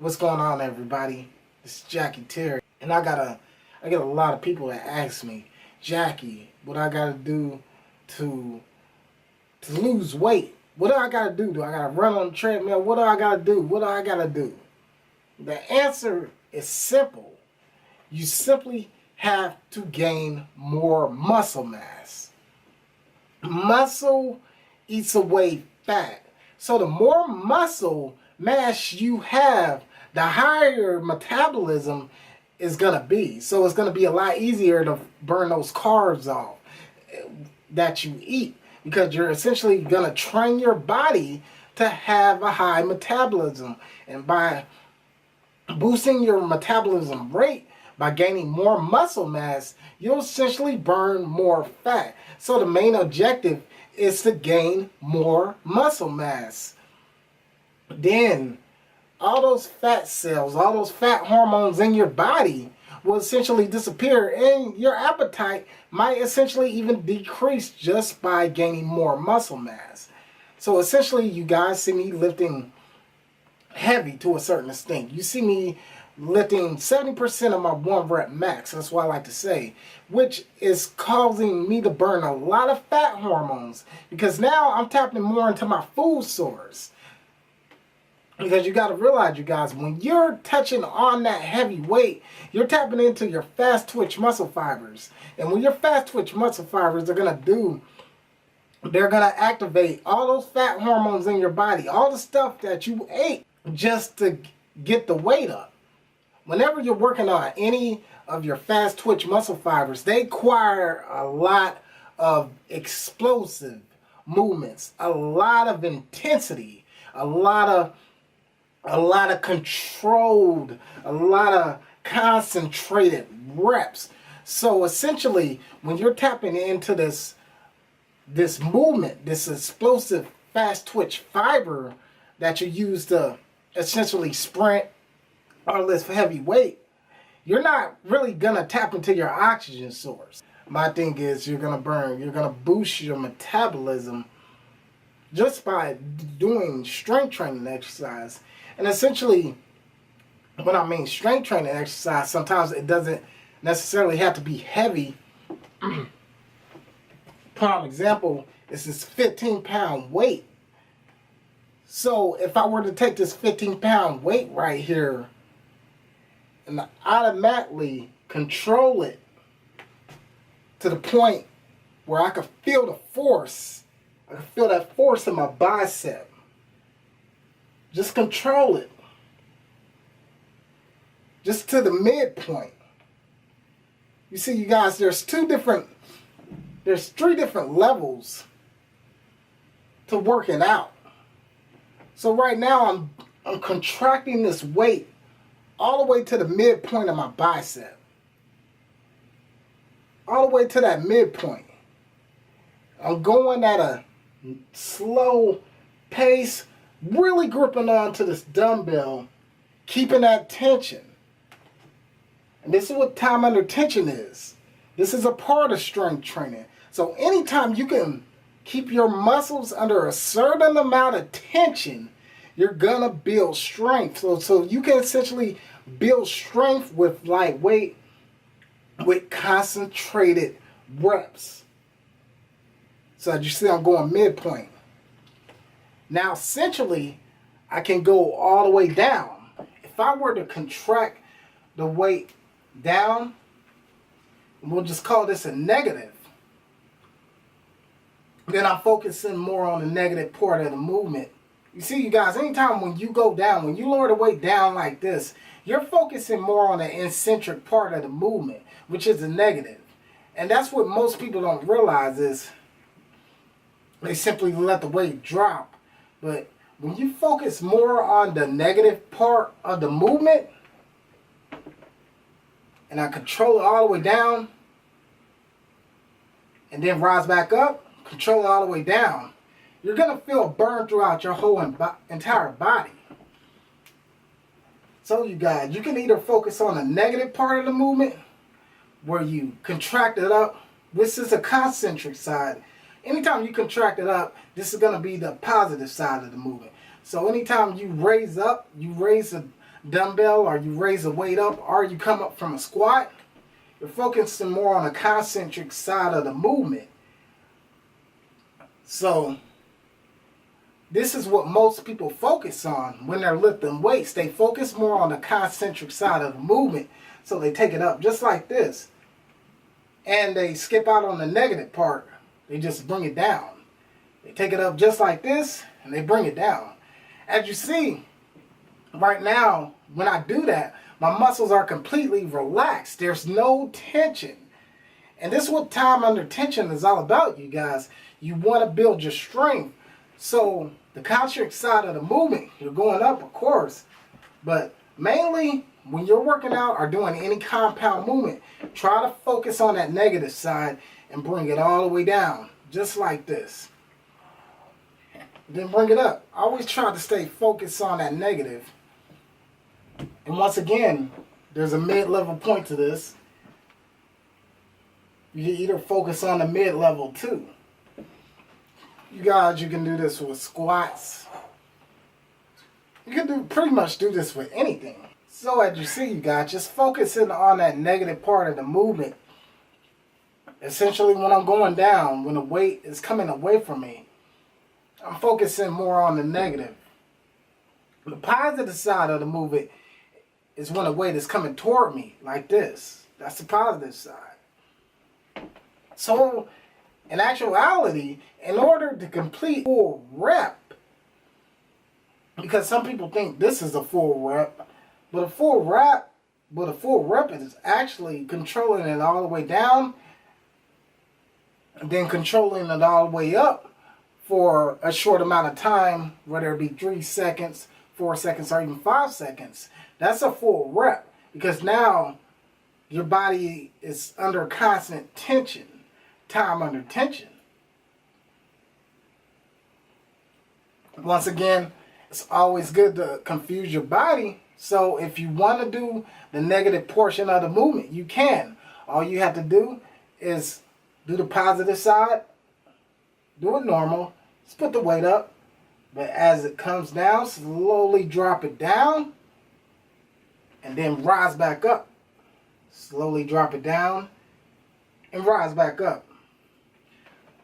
What's going on, everybody? This is Jackie Terry, and I get a lot of people that ask me, Jackie, what I gotta do to lose weight? What do I gotta do? Do I gotta run on the treadmill? What do I gotta do? What do I gotta do? The answer is simple. You simply have to gain more muscle mass. Muscle eats away fat. So the more muscle mass you have, the higher your metabolism is going to be. So it's going to be a lot easier to burn those carbs off that you eat, because you're essentially going to train your body to have a high metabolism. And by boosting your metabolism rate, by gaining more muscle mass, you'll essentially burn more fat. So the main objective is to gain more muscle mass. Then all those fat cells, all those fat hormones in your body will essentially disappear, and your appetite might essentially even decrease just by gaining more muscle mass. So essentially, you guys see me lifting heavy to a certain extent. You see me lifting 70% of my 1 rep max, that's what I like to say, which is causing me to burn a lot of fat hormones, because now I'm tapping more into my food source. Because you got to realize, you guys, when you're touching on that heavy weight, you're tapping into your fast twitch muscle fibers. And when your fast twitch muscle fibers are going to they're going to activate all those fat hormones in your body, all the stuff that you ate just to get the weight up. Whenever you're working on any of your fast twitch muscle fibers, they require a lot of explosive movements, a lot of intensity, a lot of controlled, a lot of concentrated reps. So essentially, when you're tapping into this movement, this explosive fast twitch fiber that you use to essentially sprint or lift heavy weight, you're not really gonna tap into your oxygen source. My thing is, you're gonna boost your metabolism just by doing strength training exercise. And essentially, when I mean strength training exercise, sometimes it doesn't necessarily have to be heavy. Prime example is this 15-pound weight. So if I were to take this 15-pound weight right here and automatically control it to the point where I could feel the force, I could feel that force in my bicep. Just control it. Just to the midpoint. You see, you guys, there's 3 different levels to working out. So right now I'm contracting this weight all the way to the midpoint of my bicep. All the way to that midpoint. I'm going at a slow pace, really gripping onto this dumbbell, keeping that tension. And this is what time under tension is. This is a part of strength training. So anytime you can keep your muscles under a certain amount of tension, you're gonna build strength. So you can essentially build strength with lightweight, with concentrated reps. So as you see, I'm going midpoint. Now, essentially, I can go all the way down. If I were to contract the weight down, we'll just call this a negative, then I'm focusing more on the negative part of the movement. You see, you guys, anytime when you go down, when you lower the weight down like this, you're focusing more on the eccentric part of the movement, which is the negative. And that's what most people don't realize, is they simply let the weight drop. But when you focus more on the negative part of the movement, and I control it all the way down, and then rise back up, control it all the way down, you're going to feel burn throughout your whole entire body. So you guys, you can either focus on the negative part of the movement, where you contract it up. This is a concentric side. Anytime you contract it up, this is going to be the positive side of the movement. So anytime you raise up, you raise a dumbbell or you raise the weight up or you come up from a squat, you're focusing more on the concentric side of the movement. So this is what most people focus on when they're lifting weights. They focus more on the concentric side of the movement. So they take it up just like this. And they skip out on the negative part. They just bring it down. They take it up just like this and they bring it down. As you see, right now, when I do that, my muscles are completely relaxed. There's no tension. And this is what time under tension is all about, you guys. You want to build your strength. So the concentric side of the movement, you're going up, of course. But mainly, when you're working out or doing any compound movement, try to focus on that negative side and bring it all the way down. Just like this. Then bring it up. Always try to stay focused on that negative. And once again, there's a mid-level point to this. You can either focus on the mid-level too. You guys, you can do this with squats. You can pretty much do this with anything. So as you see, you guys, just focusing on that negative part of the movement. Essentially, when I'm going down, when the weight is coming away from me, I'm focusing more on the negative. The positive side of the movement is when the weight is coming toward me, like this. That's the positive side. So, in actuality, in order to complete full rep, because some people think this is a full rep, but a full rep is actually controlling it all the way down, and then controlling it all the way up for a short amount of time, whether it be 3 seconds, 4 seconds, or even 5 seconds. That's a full rep, because now your body is under constant tension, time under tension. Once again, it's always good to confuse your body. So if you want to do the negative portion of the movement, you can. All you have to do is do the positive side, do it normal, just put the weight up, but as it comes down, slowly drop it down, and then rise back up. Slowly drop it down, and rise back up.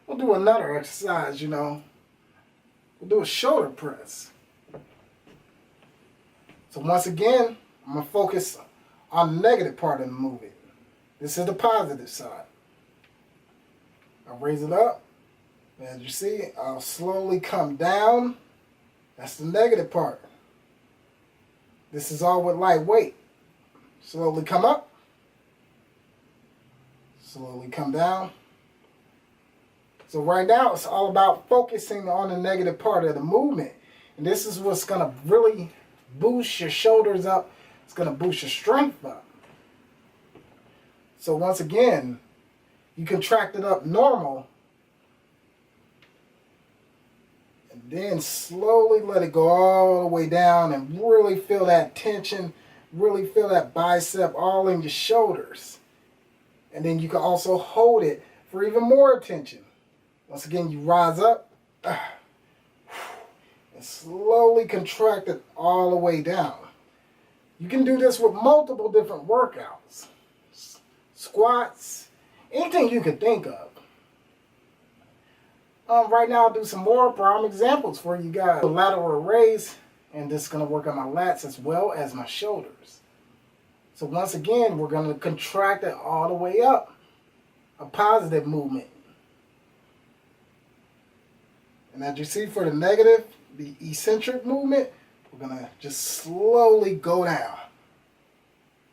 We'll do another exercise, We'll do a shoulder press. So once again, I'm going to focus on the negative part of the movement. This is the positive side. I'll raise it up. As you see, I'll slowly come down. That's the negative part. This is all with light weight. Slowly come up. Slowly come down. So right now, it's all about focusing on the negative part of the movement. And this is what's going to really boost your shoulders up. It's going to boost your strength up. So once again, you contract it up normal. And then slowly let it go all the way down and really feel that tension. Really feel that bicep all in your shoulders. And then you can also hold it for even more tension. Once again, you rise up and slowly contract it all the way down. You can do this with multiple different workouts. Squats, anything you can think of. Right now, I'll do some more prime examples for you guys. Lateral raise, and this is going to work on my lats as well as my shoulders. So once again, we're going to contract it all the way up. A positive movement. And as you see for the negative, the eccentric movement, we're going to just slowly go down.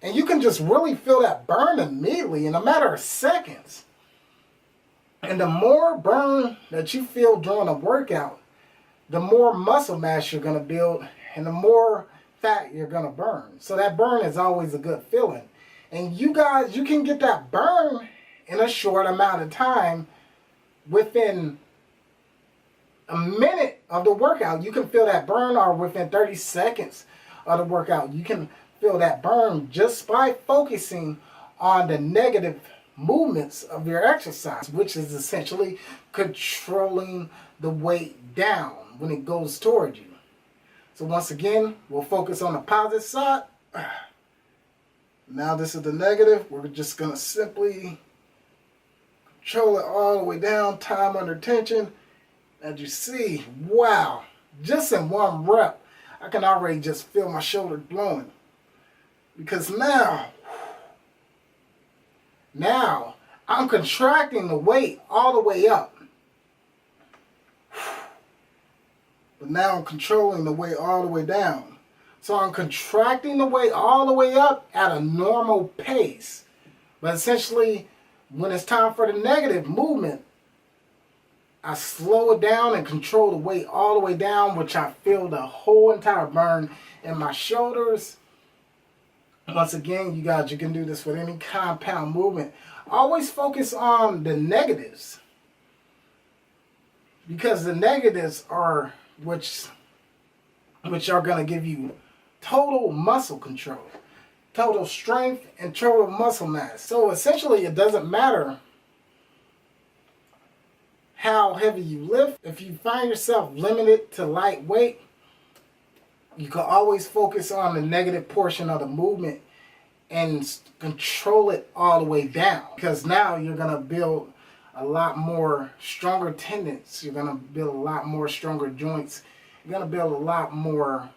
And you can just really feel that burn immediately in a matter of seconds. And the more burn that you feel during a workout, the more muscle mass you're going to build and the more fat you're going to burn. So that burn is always a good feeling. And you guys, you can get that burn in a short amount of time. Within a minute of the workout, you can feel that burn, or within 30 seconds of the workout, you can feel that burn just by focusing on the negative movements of your exercise, which is essentially controlling the weight down when it goes toward you. So once again, we'll focus on the positive side. Now this is the negative. We're just going to simply control it all the way down, time under tension. As you see, wow, just in one rep, I can already just feel my shoulders blowing. Because now I'm contracting the weight all the way up. But now I'm controlling the weight all the way down. So I'm contracting the weight all the way up at a normal pace. But essentially, when it's time for the negative movement, I slow it down and control the weight all the way down, which I feel the whole entire burn in my shoulders. Once again, you guys, you can do this with any compound movement. Always focus on the negatives, because the negatives are which are going to give you total muscle control, total strength, and total muscle mass. So essentially, it doesn't matter how heavy you lift. If you find yourself limited to light weight, you can always focus on the negative portion of the movement and control it all the way down, because now you're going to build a lot more stronger tendons. You're going to build a lot more stronger joints. You're going to build a lot more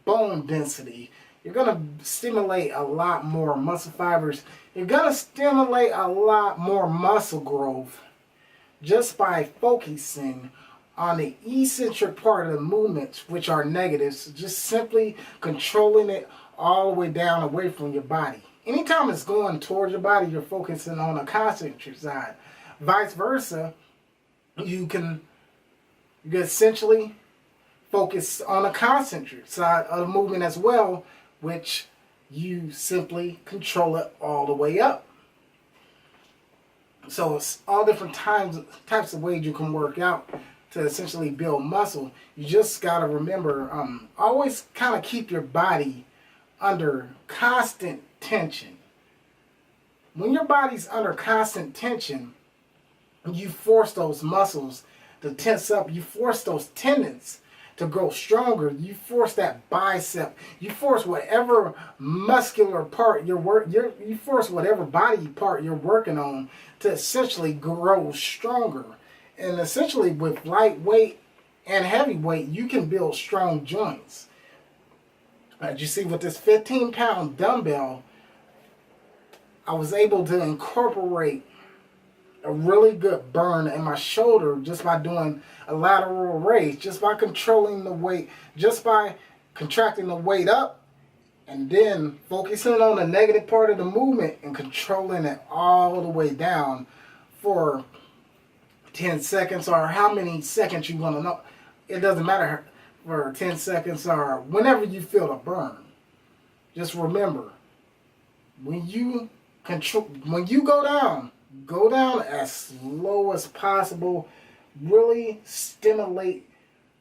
bone density. You're going to stimulate a lot more muscle fibers. You're going to stimulate a lot more muscle growth just by focusing on the eccentric part of the movements, which are negatives, just simply controlling it all the way down away from your body. Anytime it's going towards your body, you're focusing on a concentric side. Vice versa, you can essentially focus on a concentric side of the movement as well, which you simply control it all the way up. So it's all different types of ways you can work out to essentially build muscle. You just got to remember, always kind of keep your body under constant tension. When your body's under constant tension, you force those muscles to tense up. You force those tendons to grow stronger. You force that bicep. You force whatever muscular part you force whatever body part you're working on to essentially grow stronger. And essentially, with lightweight and heavyweight, you can build strong joints. As you see, with this 15-pound dumbbell, I was able to incorporate a really good burn in my shoulder just by doing a lateral raise, just by controlling the weight, just by contracting the weight up and then focusing on the negative part of the movement and controlling it all the way down for 10 seconds or how many seconds you want to know. It doesn't matter for 10 seconds or whenever you feel the burn. Just remember, when you go down as slow as possible. Really stimulate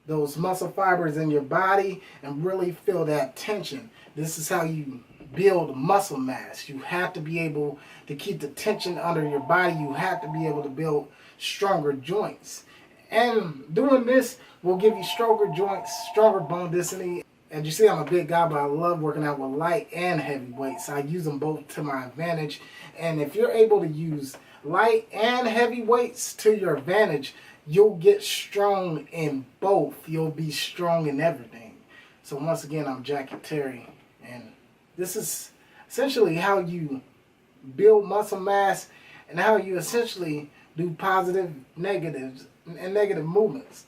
those muscle fibers in your body and really feel that tension. This is how you build muscle mass. You have to be able to keep the tension under your body. You have to be able to build stronger joints. And doing this will give you stronger joints, stronger bone density. As you see, I'm a big guy, but I love working out with light and heavy weights. I use them both to my advantage. And if you're able to use light and heavy weights to your advantage, you'll get strong in both. You'll be strong in everything. So once again, I'm Jackie Terry, and this is essentially how you build muscle mass and how you essentially do positive, negatives, and negative movements.